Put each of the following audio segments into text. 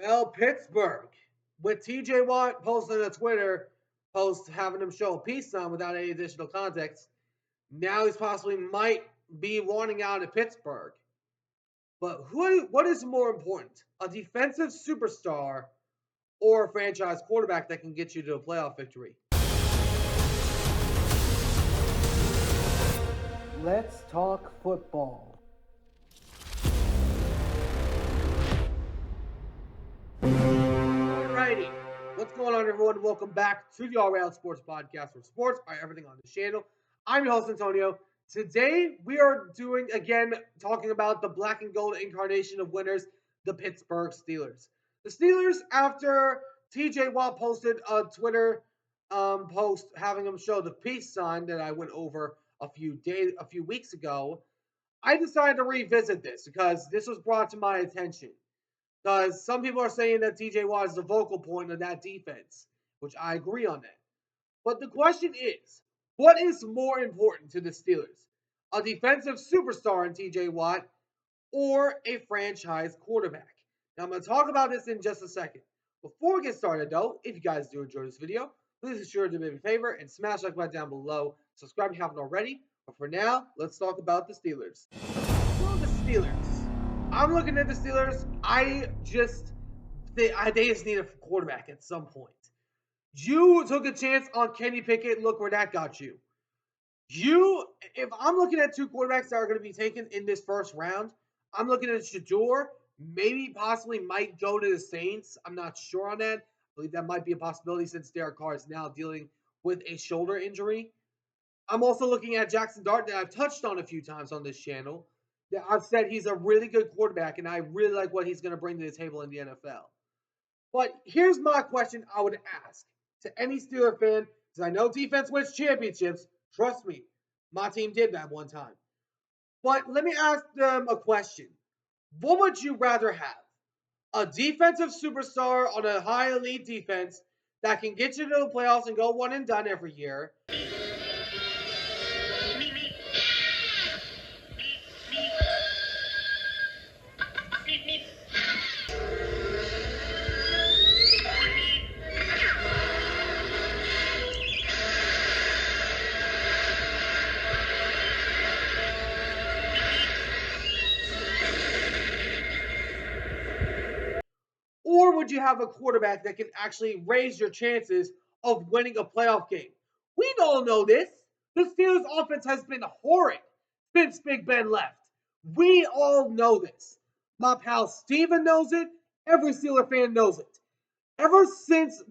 Well, Pittsburgh, with TJ Watt posting a Twitter post having him show a peace sign without any additional context, now he's possibly might be wanting out of Pittsburgh. But what is more important, a defensive superstar or a franchise quarterback that can get you to a playoff victory? Let's talk football. Alrighty. What's going on, everyone? Welcome back to the All Around Sports Podcast, where sports are everything on the channel. I'm your host, Antonio. Today, we are talking about the black and gold incarnation of winners, the Pittsburgh Steelers. The Steelers, after TJ Watt posted a Twitter post having him show the peace sign that I went over a few weeks ago, I decided to revisit this because this was brought to my attention. Because some people are saying that TJ Watt is the vocal point of that defense, which I agree on that. But the question is, what is more important to the Steelers? A defensive superstar in TJ Watt or a franchise quarterback? Now, I'm going to talk about this in just a second. Before we get started, though, if you guys do enjoy this video, please be sure to do me a favor and smash the like button down below. Subscribe if you haven't already. But for now, let's talk about the Steelers. So the Steelers. I'm looking at the Steelers. They just need a quarterback at some point. You took a chance on Kenny Pickett. Look where that got you. If I'm looking at two quarterbacks that are going to be taken in this first round, I'm looking at Shedeur. Maybe possibly might go to the Saints. I'm not sure on that. I believe that might be a possibility since Derek Carr is now dealing with a shoulder injury. I'm also looking at Jackson Dart that I've touched on a few times on this channel. That I've said he's a really good quarterback, and I really like what he's going to bring to the table in the NFL. But here's my question I would ask to any Steeler fan, because I know defense wins championships. Trust me, my team did that one time. But let me ask them a question. What would you rather have? A defensive superstar on a high elite defense that can get you to the playoffs and go one and done every year, or would you have a quarterback that can actually raise your chances of winning a playoff game? We all know this. The Steelers' offense has been horrid since Big Ben left. We all know this. My pal Steven knows it. Every Steeler fan knows it. Ever since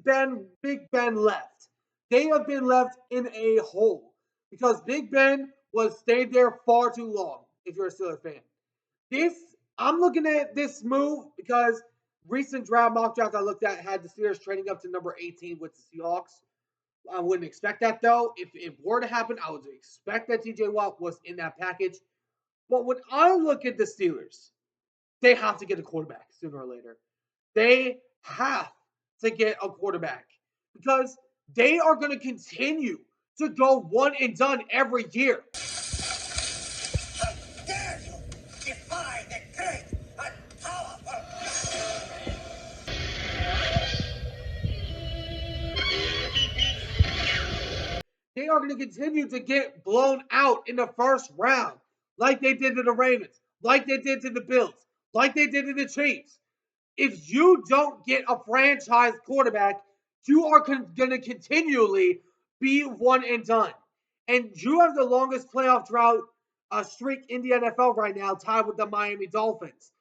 Big Ben left, they have been left in a hole because Big Ben was stayed there far too long. If you're a Steeler fan, I'm looking at this move because recent mock draft I looked at had the Steelers trading up to number 18 with the Seahawks. I wouldn't expect that though. If it were to happen, I would expect that TJ Watt was in that package. But when I look at the Steelers, they have to get a quarterback sooner or later. They have to get a quarterback because they are going to continue to go one and done every year. How dare you defy the great and powerful! They are going to continue to get blown out in the first round, like they did to the Ravens, like they did to the Bills, like they did to the Chiefs. If you don't get a franchise quarterback, you are going to continually be one and done. And you have the longest playoff drought streak in the NFL right now, tied with the Miami Dolphins.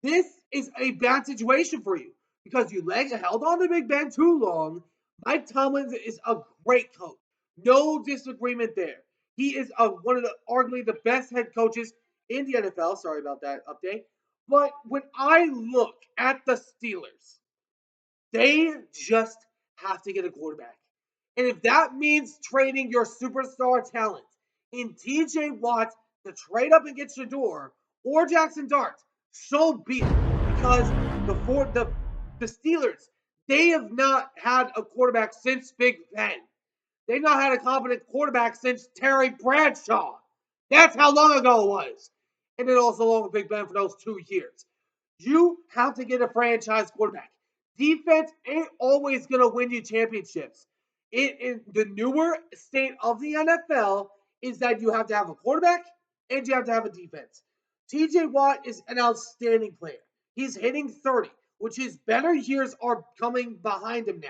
This is a bad situation for you because you held on to Big Ben too long. Mike Tomlin is a great coach. No disagreement there. He is one of the arguably the best head coaches in the NFL. Sorry about that update. But when I look at the Steelers, they just have to get a quarterback. And if that means trading your superstar talent in TJ Watt to trade up and get Shedeur or Jackson Dart, so be it. Because the Steelers, they have not had a quarterback since Big Ben. They've not had a competent quarterback since Terry Bradshaw. That's how long ago it was. And then also along with Big Ben for those 2 years. You have to get a franchise quarterback. Defense ain't always going to win you championships. In the newer state of the NFL is that you have to have a quarterback and you have to have a defense. TJ Watt is an outstanding player. He's hitting 30, which his better years are coming behind him now.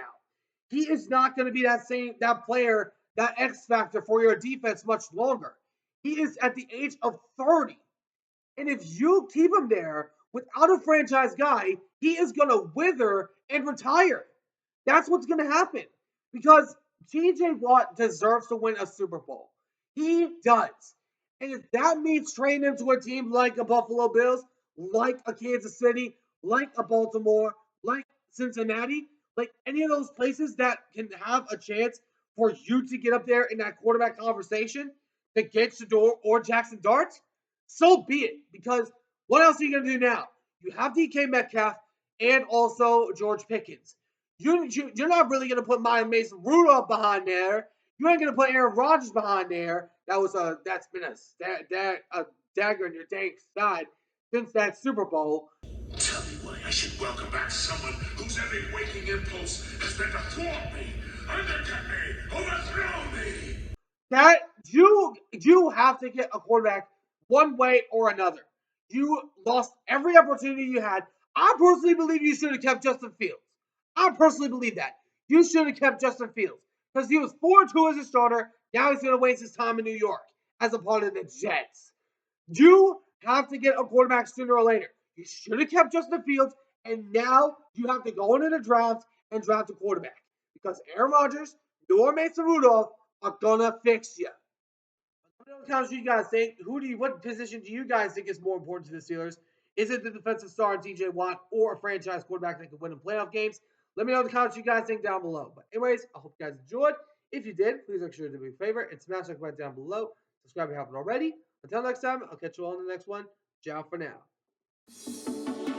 He is not going to be that player, that X factor for your defense much longer. He is at the age of 30. And if you keep him there without a franchise guy, he is going to wither and retire. That's what's going to happen because TJ Watt deserves to win a Super Bowl. He does. And if that means trading him to a team like a Buffalo Bills, like a Kansas City, like a Baltimore, like Cincinnati, like any of those places that can have a chance for you to get up there in that quarterback conversation to get Shedeur or Jackson Dart, so be it. Because what else are you going to do now? You have DK Metcalf and also George Pickens. You're not really going to put Mason Rudolph behind there. You ain't going to put Aaron Rodgers behind there. That's been a dagger in your dank side since that Super Bowl. Tell me why I should welcome back someone whose every waking impulse has been to thwart me, undercut me, overthrow me. That you have to get a quarterback one way or another. You lost every opportunity you had. I personally believe you should have kept Justin Fields. I personally believe that. You should have kept Justin Fields because he was 4-2 as a starter. Now he's going to waste his time in New York as a part of the Jets. You have to get a quarterback sooner or later. You should have kept Justin Fields, and now you have to go into the draft and draft a quarterback because Aaron Rodgers nor Mason Rudolph are gonna fix you. What do you guys think? What position do you guys think is more important to the Steelers? Is it the defensive star DJ Watt or a franchise quarterback that can win in playoff games? Let me know in the comments what you guys think down below. But anyways, I hope you guys enjoyed. If you did, please make sure to do me a favor and smash that button down below. Subscribe if you haven't already. Until next time, I'll catch you all in the next one. Ciao for now.